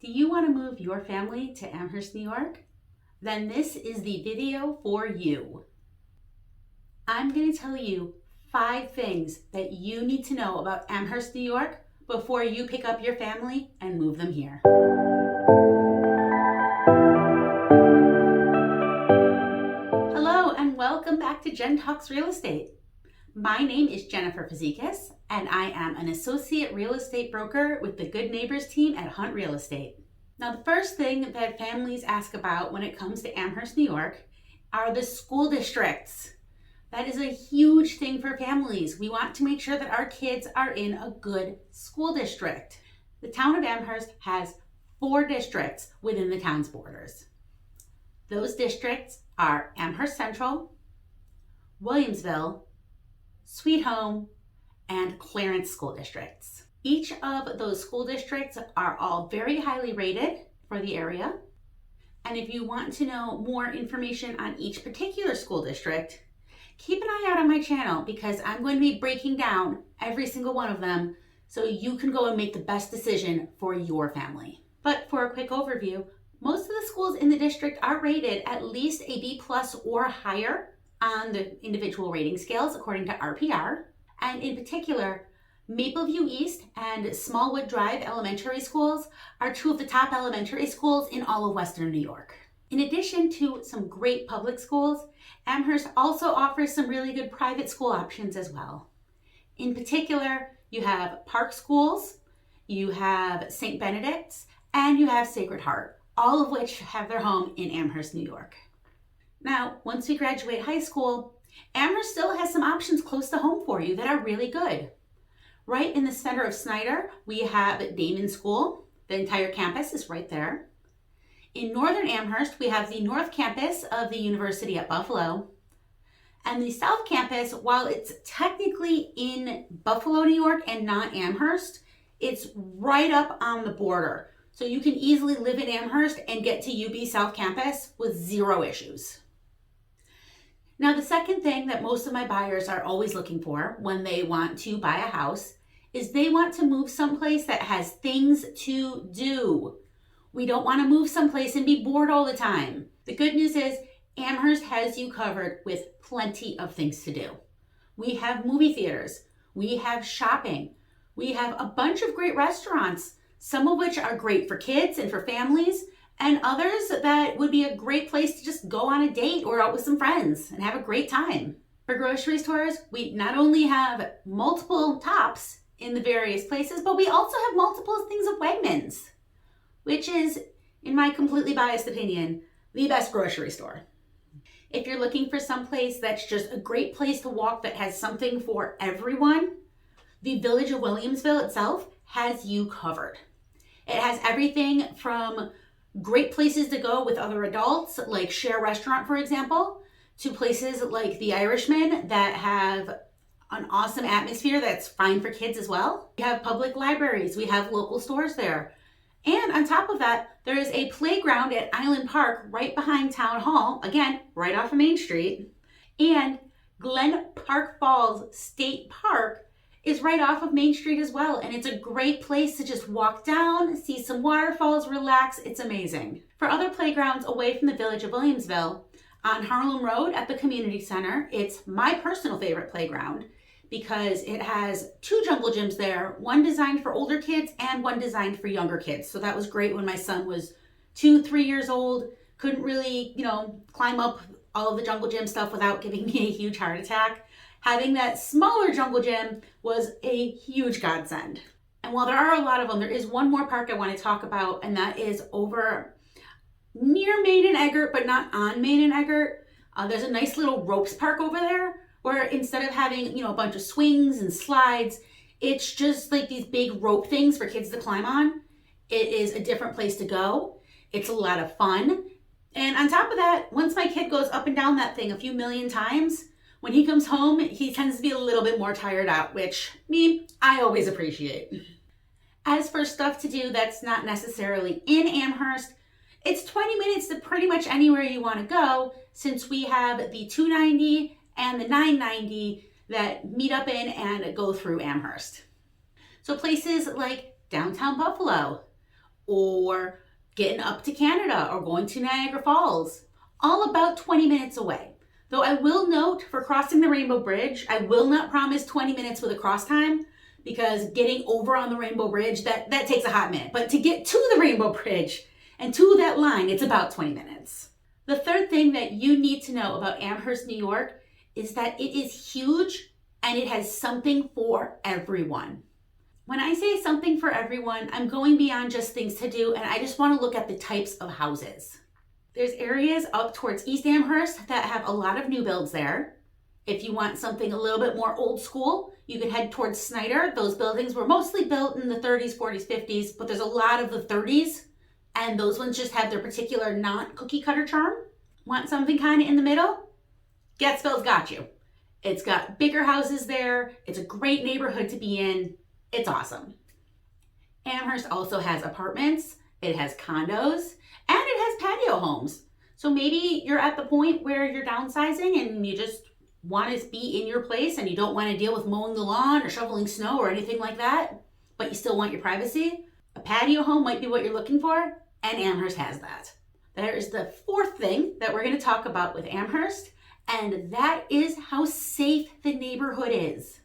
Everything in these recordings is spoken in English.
Do you want to move your family to Amherst, New York? Then this is the video for you. I'm going to tell you 5 things that you need to know about Amherst, New York before you pick up your family and move them here. Hello and welcome back to Jen Talks Real Estate. My name is Jennifer Fazekas and I am an associate real estate broker with the Good Neighbors team at Hunt Real Estate. Now, the first thing that families ask about when it comes to Amherst, New York are the school districts. That is a huge thing for families. We want to make sure that our kids are in a good school district. The town of Amherst has 4 districts within the town's borders. Those districts are Amherst Central, Williamsville, Sweet Home, and Clarence school districts. Each of those school districts are all very highly rated for the area. And if you want to know more information on each particular school district, keep an eye out on my channel because I'm going to be breaking down every single one of them so you can go and make the best decision for your family. But for a quick overview, most of the schools in the district are rated at least a B+ or higher on the individual rating scales according to RPR. And in particular, Mapleview East and Smallwood Drive elementary schools are 2 of the top elementary schools in all of Western New York. In addition to some great public schools, Amherst also offers some really good private school options as well. In particular, you have Park Schools, you have St. Benedict's, and you have Sacred Heart, all of which have their home in Amherst, New York. Now, once we graduate high school, Amherst still has some options close to home for you that are really good. Right in the center of Snyder, we have Damon School. The entire campus is right there. In northern Amherst, we have the North Campus of the University at Buffalo. And the South Campus, while it's technically in Buffalo, New York and not Amherst, it's right up on the border. So you can easily live in Amherst and get to UB South Campus with 0 issues. Now, the second thing that most of my buyers are always looking for when they want to buy a house is they want to move someplace that has things to do. We don't want to move someplace and be bored all the time. The good news is Amherst has you covered with plenty of things to do. We have movie theaters, we have shopping, we have a bunch of great restaurants, some of which are great for kids and for families, and others that would be a great place to just go on a date or out with some friends and have a great time. For grocery stores, we not only have multiple Tops in the various places, but we also have multiple things of Wegmans, which is, in my completely biased opinion, the best grocery store. If you're looking for some place that's just a great place to walk that has something for everyone, the Village of Williamsville itself has you covered. It has everything from great places to go with other adults, like Share Restaurant, for example, to places like The Irishman that have an awesome atmosphere that's fine for kids as well. We have public libraries, we have local stores there. And on top of that, there is a playground at Island Park right behind Town Hall, again, right off of Main Street. And Glen Park Falls State Park is right off of Main Street as well. And it's a great place to just walk down, see some waterfalls, relax. It's amazing. For other playgrounds away from the Village of Williamsville, on Harlem Road at the Community Center, it's my personal favorite playground because it has 2 jungle gyms there, one designed for older kids and one designed for younger kids. So that was great when my son was 2-3 years old, couldn't really, climb up all of the jungle gym stuff without giving me a huge heart attack. Having that smaller jungle gym was a huge godsend. And while there are a lot of them, there is one more park I want to talk about, and that is over near Main and Eggert, but not on Main and Eggert. There's a nice little ropes park over there where instead of having, a bunch of swings and slides, it's just like these big rope things for kids to climb on. It is a different place to go. It's a lot of fun. And on top of that, once my kid goes up and down that thing a few million times, when he comes home, he tends to be a little bit more tired out, which I always appreciate. As for stuff to do that's not necessarily in Amherst, it's 20 minutes to pretty much anywhere you want to go, since we have the 290 and the 990 that meet up in and go through Amherst. So places like downtown Buffalo, or getting up to Canada or going to Niagara Falls, all about 20 minutes away. Though I will note, for crossing the Rainbow Bridge, I will not promise 20 minutes with a cross time, because getting over on the Rainbow Bridge, that takes a hot minute. But to get to the Rainbow Bridge and to that line, it's about 20 minutes. The third thing that you need to know about Amherst, New York, is that it is huge and it has something for everyone. When I say something for everyone, I'm going beyond just things to do, and I just want to look at the types of houses. There's areas up towards East Amherst that have a lot of new builds there. If you want something a little bit more old school, you can head towards Snyder. Those buildings were mostly built in the 30s, 40s, 50s, but there's a lot of the 30s, and those ones just have their particular non-cookie cutter charm. Want something kind of in the middle? Gatsville's got you. It's got bigger houses there. It's a great neighborhood to be in. It's awesome. Amherst also has apartments, it has condos, and it has patio homes. So maybe you're at the point where you're downsizing and you just want to be in your place and you don't want to deal with mowing the lawn or shoveling snow or anything like that, but you still want your privacy. A patio home might be what you're looking for, and Amherst has that. There is the fourth thing that we're going to talk about with Amherst, and that is how safe the neighborhood is.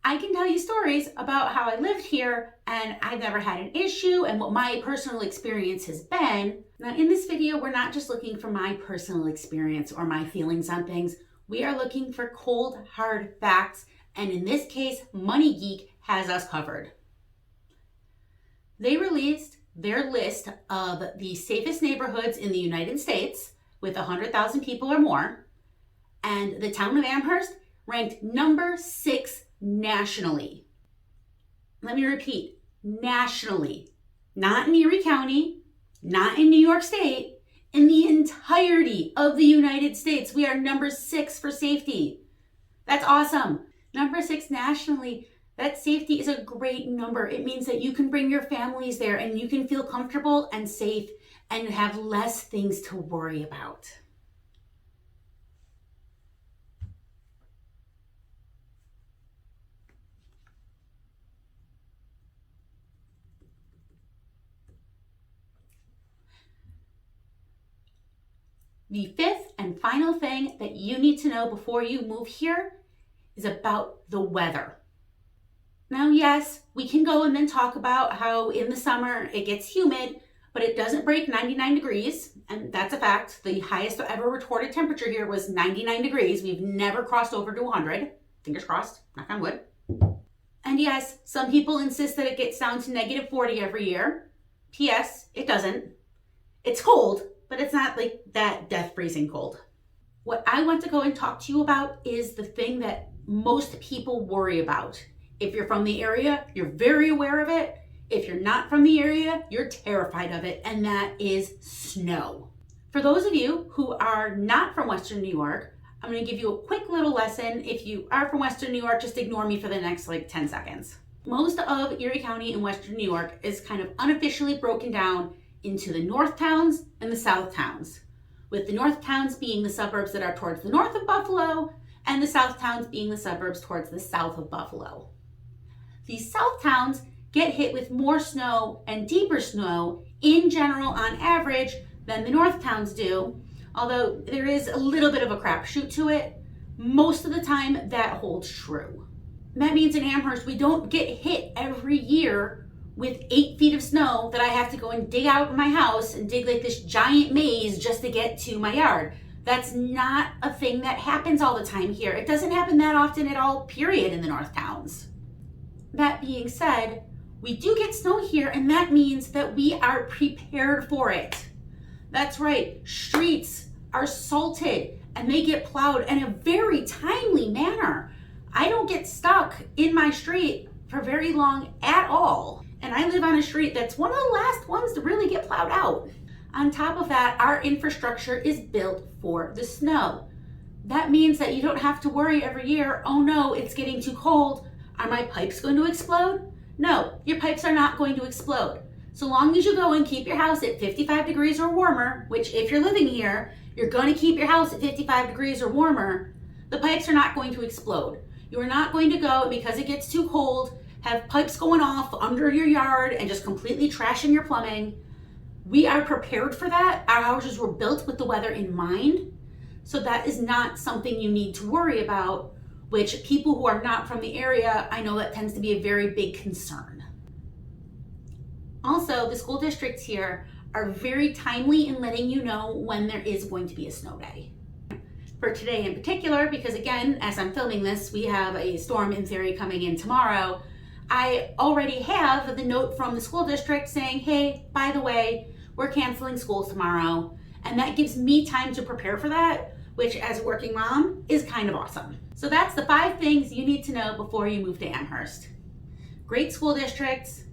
I can tell you stories about how I lived here and I've never had an issue and what my personal experience has been. Now in this video, we're not just looking for my personal experience or my feelings on things. We are looking for cold, hard facts, and in this case, Money Geek has us covered. They released their list of the safest neighborhoods in the United States with 100,000 people or more, and the town of Amherst ranked number 6 nationally. Let me repeat, nationally. Not in Erie County, not in New York State, in the entirety of the United States. We are number 6 for safety. That's awesome. Number 6 nationally. That safety is a great number. It means that you can bring your families there and you can feel comfortable and safe and have less things to worry about. The fifth and final thing that you need to know before you move here is about the weather. Now, yes, we can go and then talk about how in the summer it gets humid, but it doesn't break 99 degrees, and that's a fact. The highest ever recorded temperature here was 99 degrees. We've never crossed over to 100. Fingers crossed, knock on wood. And yes, some people insist that it gets down to negative 40 every year. P.S., it doesn't. It's cold, but it's not like that death freezing cold. What I want to go and talk to you about is the thing that most people worry about. If you're from the area, you're very aware of it. If you're not from the area, you're terrified of it, and that is snow. For those of you who are not from Western New York, I'm going to give you a quick little lesson. If you are from Western New York, just ignore me for the next 10 seconds. Most of Erie County in Western New York is kind of unofficially broken down into the north towns and the south towns, with the north towns being the suburbs that are towards the north of Buffalo and the south towns being the suburbs towards the south of Buffalo. These south towns get hit with more snow and deeper snow in general on average than the north towns do, although there is a little bit of a crapshoot to it. Most of the time that holds true. That means in Amherst we don't get hit every year with 8 feet of snow that I have to go and dig out of my house and dig like this giant maze just to get to my yard. That's not a thing that happens all the time here. It doesn't happen that often at all, period, in the north towns. That being said, we do get snow here, and that means that we are prepared for it. That's right, streets are salted and they get plowed in a very timely manner. I don't get stuck in my street for very long at all. And I live on a street that's one of the last ones to really get plowed out. On top of that, our infrastructure is built for the snow. That means that you don't have to worry every year, oh no, it's getting too cold. Are my pipes going to explode? No, your pipes are not going to explode. So long as you go and keep your house at 55 degrees or warmer, which if you're living here, you're going to keep your house at 55 degrees or warmer, the pipes are not going to explode. You are not going to go, because it gets too cold, have pipes going off under your yard and just completely trashing your plumbing. We are prepared for that. Our houses were built with the weather in mind. So that is not something you need to worry about, which people who are not from the area, I know that tends to be a very big concern. Also, the school districts here are very timely in letting you know when there is going to be a snow day. For today in particular, because again, as I'm filming this, we have a storm in theory coming in tomorrow, I already have the note from the school district saying, hey, by the way, we're canceling school tomorrow. And that gives me time to prepare for that, which as a working mom is kind of awesome. So that's the 5 things you need to know before you move to Amherst. Great school districts,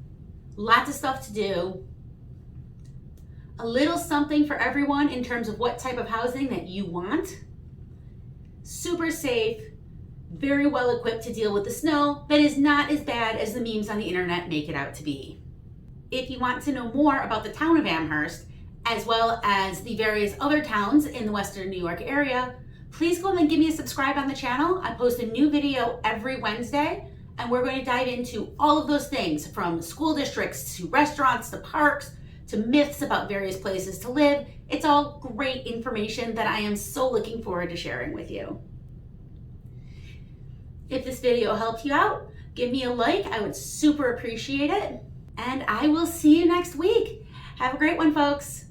lots of stuff to do, a little something for everyone in terms of what type of housing that you want, super safe, very well equipped to deal with the snow that is not as bad as the memes on the internet make it out to be. If you want to know more about the town of Amherst, as well as the various other towns in the Western New York area, please go and give me a subscribe on the channel. I post a new video every Wednesday, and we're going to dive into all of those things, from school districts to restaurants to parks to myths about various places to live. It's all great information that I am so looking forward to sharing with you. If this video helped you out, give me a like. I would super appreciate it. And I will see you next week. Have a great one, folks.